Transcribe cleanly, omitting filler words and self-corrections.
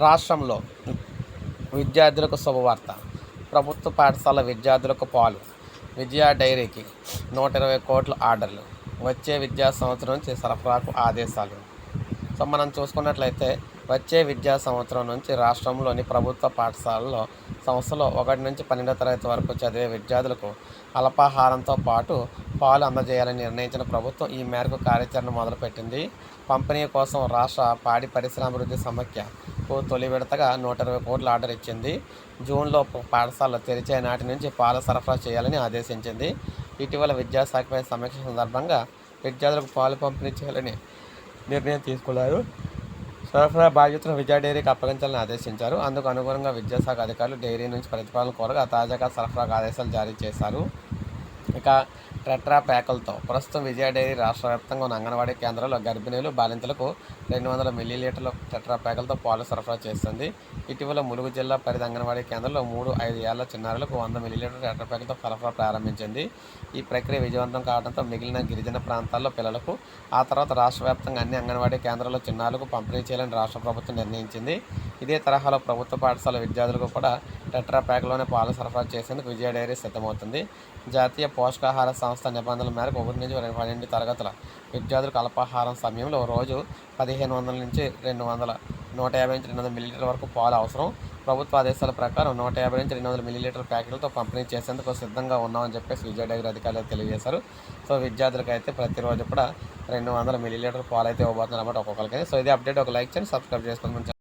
రాష్ట్రంలో విద్యార్థులకు శుభవార్త. ప్రభుత్వ పాఠశాల విద్యార్థులకు పాలు. విజయ డైరీకి 120 కోట్ల ఆర్డర్లు. వచ్చే విద్యా సంవత్సరం నుంచి సరఫరాకు ఆదేశాలు. సో మనం చూసుకున్నట్లయితే వచ్చే విద్యా సంవత్సరం నుంచి రాష్ట్రంలోని ప్రభుత్వ పాఠశాలలో సంస్థలో 1 నుంచి 12వ తరగతి వరకు చదివే విద్యార్థులకు అల్పాహారంతో పాటు పాలు అందజేయాలని నిర్ణయించిన ప్రభుత్వం ఈ మేరకు కార్యాచరణ మొదలుపెట్టింది. పంపిణీ కోసం రాష్ట్ర పాడి పరిశ్రమాభివృద్ధి సమాఖ్యకు తొలి విడతగా 120 కోట్ల ఆర్డర్ ఇచ్చింది. జూన్లో పాఠశాలలు తెరిచే నాటి నుంచి పాల సరఫరా చేయాలని ఆదేశించింది. ఇటీవల విద్యాశాఖపై సమీక్ష సందర్భంగా విద్యార్థులకు పాలు పంపిణీ చేయాలని నిర్ణయం తీసుకున్నారు. సరఫరా బాధ్యతను విజయ డైరీకి అప్పగించాలని ఆదేశించారు. అందుకు అనుగుణంగా విద్యాశాఖ అధికారులు డైరీ నుంచి ప్రతిపాదన కోరగా తాజాగా సరఫరాకు ఆదేశాలు జారీ చేశారు. ఇక టెట్రా ప్యాకులతో ప్రస్తుతం విజయ డైరీ రాష్ట్ర వ్యాప్తంగా ఉన్న అంగన్వాడీ కేంద్రాల్లో గర్భిణీలు, బాలింతలకు 200 మిల్లీలీటర్ల టెట్రా ప్యాకులతో పాలు సరఫరా చేస్తుంది. ఇటీవల ములుగు జిల్లా పరిధి అంగన్వాడీ కేంద్రంలో 3-5 ఏళ్ల చిన్నారులకు 100 మిల్లీలీటర్ల టెట్రా ప్యాకులతో సరఫరా ప్రారంభించింది. ఈ ప్రక్రియ విజయవంతం కావడంతో మిగిలిన గిరిజన ప్రాంతాల్లో పిల్లలకు, ఆ తర్వాత రాష్ట్ర వ్యాప్తంగా అన్ని అంగన్వాడీ కేంద్రాల్లో చిన్నారులకు పంపిణీ చేయాలని రాష్ట్ర ప్రభుత్వం నిర్ణయించింది. ఇదే తరహాలో ప్రభుత్వ పాఠశాల విద్యార్థులకు కూడా టెట్రా ప్యాక్లోనే పాలు సరఫరా చేసేందుకు విజయ డైరీ సిద్ధమవుతుంది. జాతీయ పోషకాహార సంస్థ నిబంధనల మేరకు 1 నుంచి 12 తరగతుల విద్యార్థులకు అల్పాహారం సమయంలో రోజు 1500 నుంచి 200, 150 నుంచి 200 మిల్లీలీటర్ల వరకు పాలు అవసరం. ప్రభుత్వ ఆదేశాల ప్రకారం 150 నుంచి 200 మిల్లీలీటర్ల ప్యాకెట్లతో పంపిణీ చేసేందుకు సిద్ధంగా ఉన్నామని చెప్పేసి విజయ డైరీ అధికారులు తెలియజేశారు. సో విద్యార్థులకు అయితే ప్రతిరోజు కూడా 200 మిల్లీలీటర్ పాలు అయితే ఇవ్వబోతున్నారు అన్నమాట ఒక్కొక్కరికి. సో ఇదే అప్డేట్. ఒక లైక్ చేయండి, సబ్స్క్రైబ్ చేసుకోండి.